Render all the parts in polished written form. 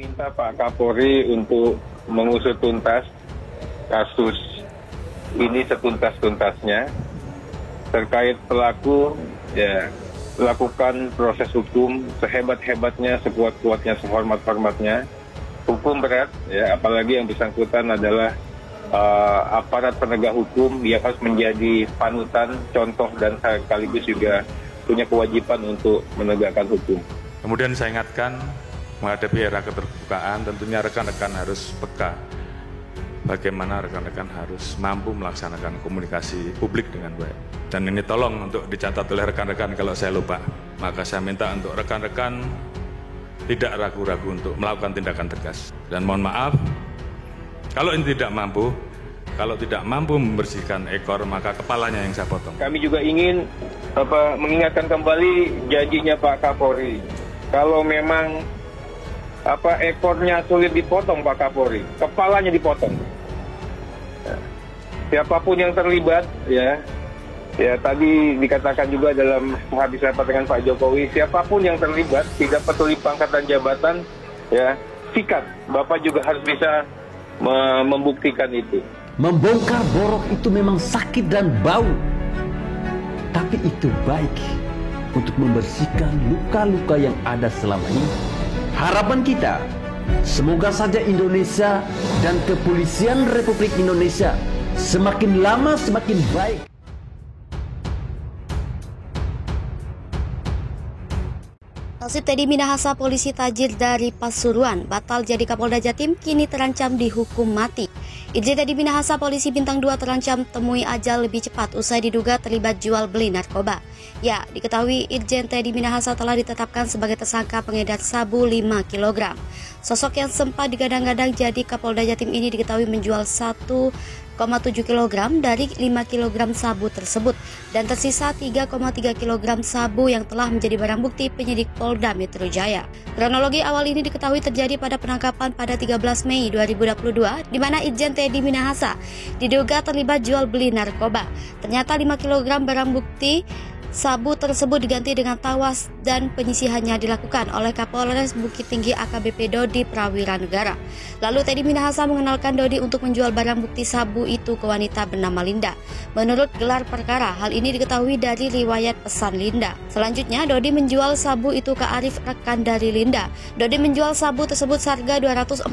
meminta Pak Kapolri untuk mengusut tuntas kasus ini setuntas-tuntasnya. Terkait pelaku, ya lakukan proses hukum sehebat-hebatnya, sekuat-kuatnya, sehormat-hormatnya. Hukum berat, ya apalagi yang bersangkutan adalah aparat penegak hukum, dia harus menjadi panutan, contoh, dan sekaligus juga punya kewajiban untuk menegakkan hukum. Kemudian saya ingatkan, menghadapi era keterbukaan, tentunya rekan-rekan harus peka. Bagaimana rekan-rekan harus mampu melaksanakan komunikasi publik dengan baik. Dan ini tolong untuk dicatat oleh rekan-rekan kalau saya lupa. Maka saya minta untuk rekan-rekan tidak ragu-ragu untuk melakukan tindakan tegas. Dan mohon maaf, kalau ini tidak mampu, kalau tidak mampu membersihkan ekor, maka kepalanya yang saya potong. Kami juga ingin mengingatkan kembali janjinya Pak Kapolri. Kalau memang ekornya sulit dipotong Pak Kapolri, kepalanya dipotong. Siapapun yang terlibat, ya tadi dikatakan juga dalam habis rapat dengan Pak Jokowi, siapapun yang terlibat, tidak peduli pangkat dan jabatan, ya sikat. Bapak juga harus bisa membuktikan itu. Membongkar borok itu memang sakit dan bau, tapi itu baik untuk membersihkan luka-luka yang ada selama ini. Harapan kita, semoga saja Indonesia dan Kepolisian Republik Indonesia semakin lama semakin baik. Nasib Teddy Minahasa, polisi tajir dari Pasuruan, batal jadi Kapolda Jatim, kini terancam dihukum mati. Irjen Teddy Minahasa, polisi bintang 2 terancam temui ajal lebih cepat usai diduga terlibat jual beli narkoba. Ya, diketahui Irjen Teddy Minahasa telah ditetapkan sebagai tersangka pengedar sabu 5 kg. Sosok yang sempat digadang-gadang jadi Kapolda Jatim ini diketahui menjual 1,7 kg dari 5 kg sabu tersebut dan tersisa 3,3 kg sabu yang telah menjadi barang bukti penyidik Polda Metro Jaya. Kronologi awal ini diketahui terjadi pada penangkapan pada 13 Mei 2022 di mana Irjen Teddy Minahasa diduga terlibat jual beli narkoba. Ternyata 5 kg barang bukti sabu tersebut diganti dengan tawas dan penyisihannya dilakukan oleh Kapolres Bukit Tinggi AKBP Dodi Prawira Negara. Lalu Teddy Minahasa mengenalkan Dodi untuk menjual barang bukti sabu itu ke wanita bernama Linda. Menurut gelar perkara, hal ini diketahui dari riwayat pesan Linda. Selanjutnya, Dodi menjual sabu itu ke Arif, rekan dari Linda. Dodi menjual sabu tersebut seharga $241.000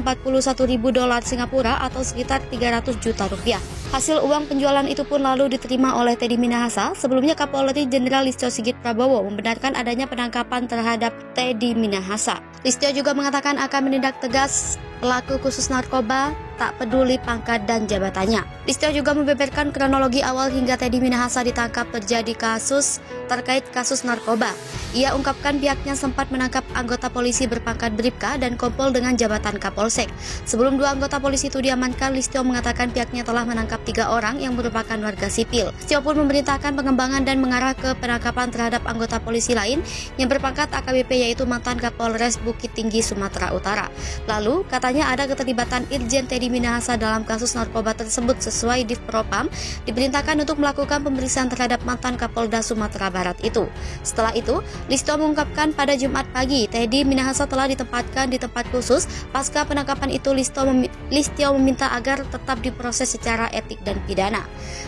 Singapura atau sekitar 300 juta rupiah. Hasil uang penjualan itu pun lalu diterima oleh Teddy Minahasa. Sebelumnya Kapolri Jenderal Listio Sigit Prabowo membenarkan adanya penangkapan terhadap Teddy Minahasa. Listio juga mengatakan akan menindak tegas pelaku khusus narkoba tak peduli pangkat dan jabatannya. Listio juga membeberkan kronologi awal hingga Teddy Minahasa ditangkap terjadi kasus terkait kasus narkoba. Ia ungkapkan pihaknya sempat menangkap anggota polisi berpangkat Bribka dan kompol dengan jabatan Kapolsek. Sebelum 2 anggota polisi itu diamankan, Listio mengatakan pihaknya telah menangkap 3 orang yang merupakan warga sipil. Listio pun memerintahkan pengembangan dan mengarah ke penangkapan terhadap anggota polisi lain yang berpangkat AKBP yaitu mantan Kapolres Bukit Tinggi Sumatera Utara. Lalu, katanya ada keterlibatan Irjen Teddy Minahasa dalam kasus narkoba tersebut. Sesuai Divpropam, diperintahkan untuk melakukan pemeriksaan terhadap mantan Kapolda Sumatera Barat itu. Setelah itu, Listio mengungkapkan pada Jumat pagi, Teddy Minahasa telah ditempatkan di tempat khusus. Pasca penangkapan itu, Listio meminta agar tetap diproses secara etik dan pidana.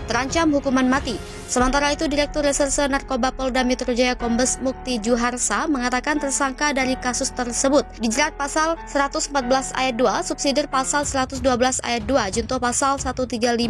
Terancam hukuman mati. Sementara itu, Direktur Reserse Narkoba Polda Metro Jaya Kombes Mukti Juharsa mengatakan tersangka dari kasus tersebut dijerat pasal 114 ayat 2, subsidiar pasal 112 ayat 2, junto pasal 132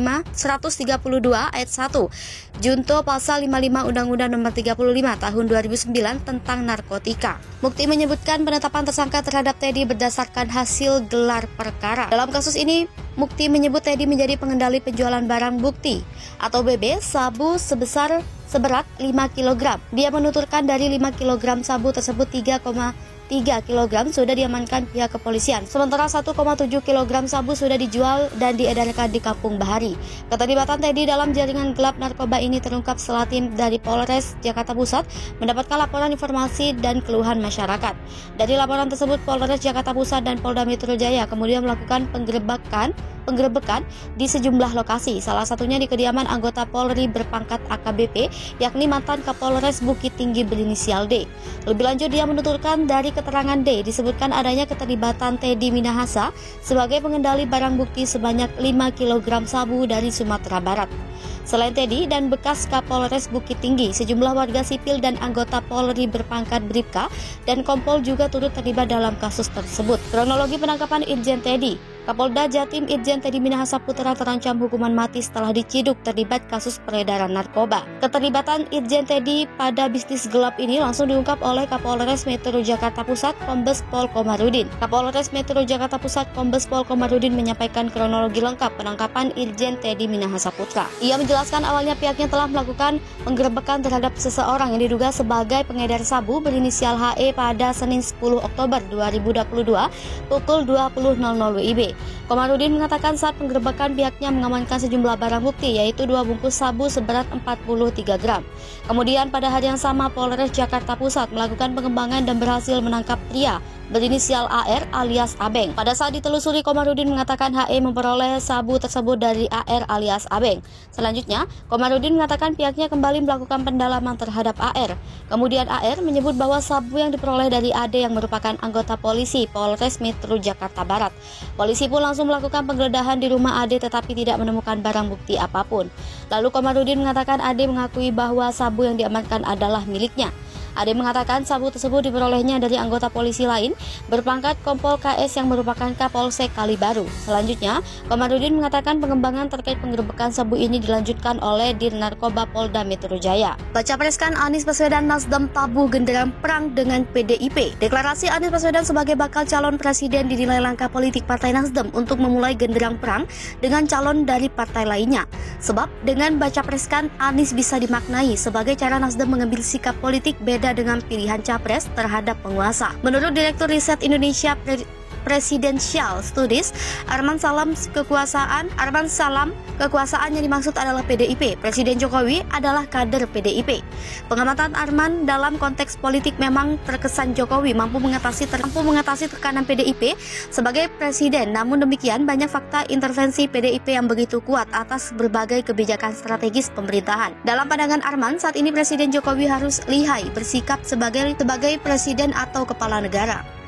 ayat 1, junto pasal 55 Undang-Undang Nomor 35 Tahun 2009 tentang narkotika. Mukti menyebutkan penetapan tersangka terhadap Teddy berdasarkan hasil gelar perkara. Dalam kasus ini, Mukti menyebut Teddy menjadi pengendali penjualan barang bukti atau BB sabu seberat 5 kg. Dia menuturkan dari 5 kg sabu tersebut 3,3 kg sudah diamankan pihak kepolisian. Sementara 1,7 kg sabu sudah dijual dan diedarkan di Kampung Bahari. Keterlibatan Teddy dalam jaringan gelap narkoba ini terungkap setelah tim dari Polres Jakarta Pusat mendapatkan laporan informasi dan keluhan masyarakat. Dari laporan tersebut, Polres Jakarta Pusat dan Polda Metro Jaya kemudian melakukan penggerebekan penggerebekan di sejumlah lokasi, salah satunya di kediaman anggota Polri berpangkat AKBP, yakni mantan Kapolres Bukit Tinggi berinisial D. Lebih lanjut, dia menuturkan dari keterangan D disebutkan adanya keterlibatan Teddy Minahasa sebagai pengendali barang bukti sebanyak 5 kg sabu dari Sumatera Barat. Selain Teddy dan bekas Kapolres Bukit Tinggi, sejumlah warga sipil dan anggota Polri berpangkat Bribka dan Kompol juga turut terlibat dalam kasus tersebut. Kronologi penangkapan Irjen Teddy: Kapolda Jatim Irjen Teddy Minahasa Putra terancam hukuman mati setelah diciduk terlibat kasus peredaran narkoba. Keterlibatan Irjen Teddy pada bisnis gelap ini langsung diungkap oleh Kapolres Metro Jakarta Pusat Kombes Pol Komarudin. Kapolres Metro Jakarta Pusat Kombes Pol Komarudin menyampaikan kronologi lengkap penangkapan Irjen Teddy Minahasa Putra. Ia menjelaskan awalnya pihaknya telah melakukan penggerebekan terhadap seseorang yang diduga sebagai pengedar sabu berinisial HE pada Senin 10 Oktober 2022 pukul 20.00 WIB. Komarudin mengatakan saat penggerebekan pihaknya mengamankan sejumlah barang bukti, yaitu 2 bungkus sabu seberat 43 gram. Kemudian pada hari yang sama Polres Jakarta Pusat melakukan pengembangan dan berhasil menangkap pria berinisial AR alias Abeng. Pada saat ditelusuri, Komarudin mengatakan HE memperoleh sabu tersebut dari AR alias Abeng. Selanjutnya, Komarudin mengatakan pihaknya kembali melakukan pendalaman terhadap AR. Kemudian AR menyebut bahwa sabu yang diperoleh dari AD yang merupakan anggota polisi Polres Metro Jakarta Barat. Polisi pun langsung melakukan penggeledahan di rumah AD tetapi tidak menemukan barang bukti apapun. Lalu Komarudin mengatakan AD mengakui bahwa sabu yang diamankan adalah miliknya. Ade mengatakan sabu tersebut diperolehnya dari anggota polisi lain berpangkat Kompol KS yang merupakan Kapolsek Kalibaru. Selanjutnya, Komarudin mengatakan pengembangan terkait penggerebekan sabu ini dilanjutkan oleh Dir Narkoba Polda Metro Jaya. Baca preskan Anies Baswedan Nasdem tabuh genderang perang dengan PDIP. Deklarasi Anies Baswedan sebagai bakal calon presiden dinilai langkah politik Partai Nasdem untuk memulai genderang perang dengan calon dari partai lainnya. Sebab dengan baca preskan Anies bisa dimaknai sebagai cara Nasdem mengambil sikap politik beda dengan pilihan capres terhadap penguasa. Menurut Direktur Riset Indonesia Presidential Studies, Arman Salam kekuasaan yang dimaksud adalah PDIP. Presiden Jokowi adalah kader PDIP. Pengamatan Arman dalam konteks politik memang terkesan Jokowi mampu mengatasi tekanan PDIP sebagai presiden. Namun demikian, banyak fakta intervensi PDIP yang begitu kuat atas berbagai kebijakan strategis pemerintahan. Dalam pandangan Arman, saat ini Presiden Jokowi harus lihai bersikap sebagai presiden atau kepala negara.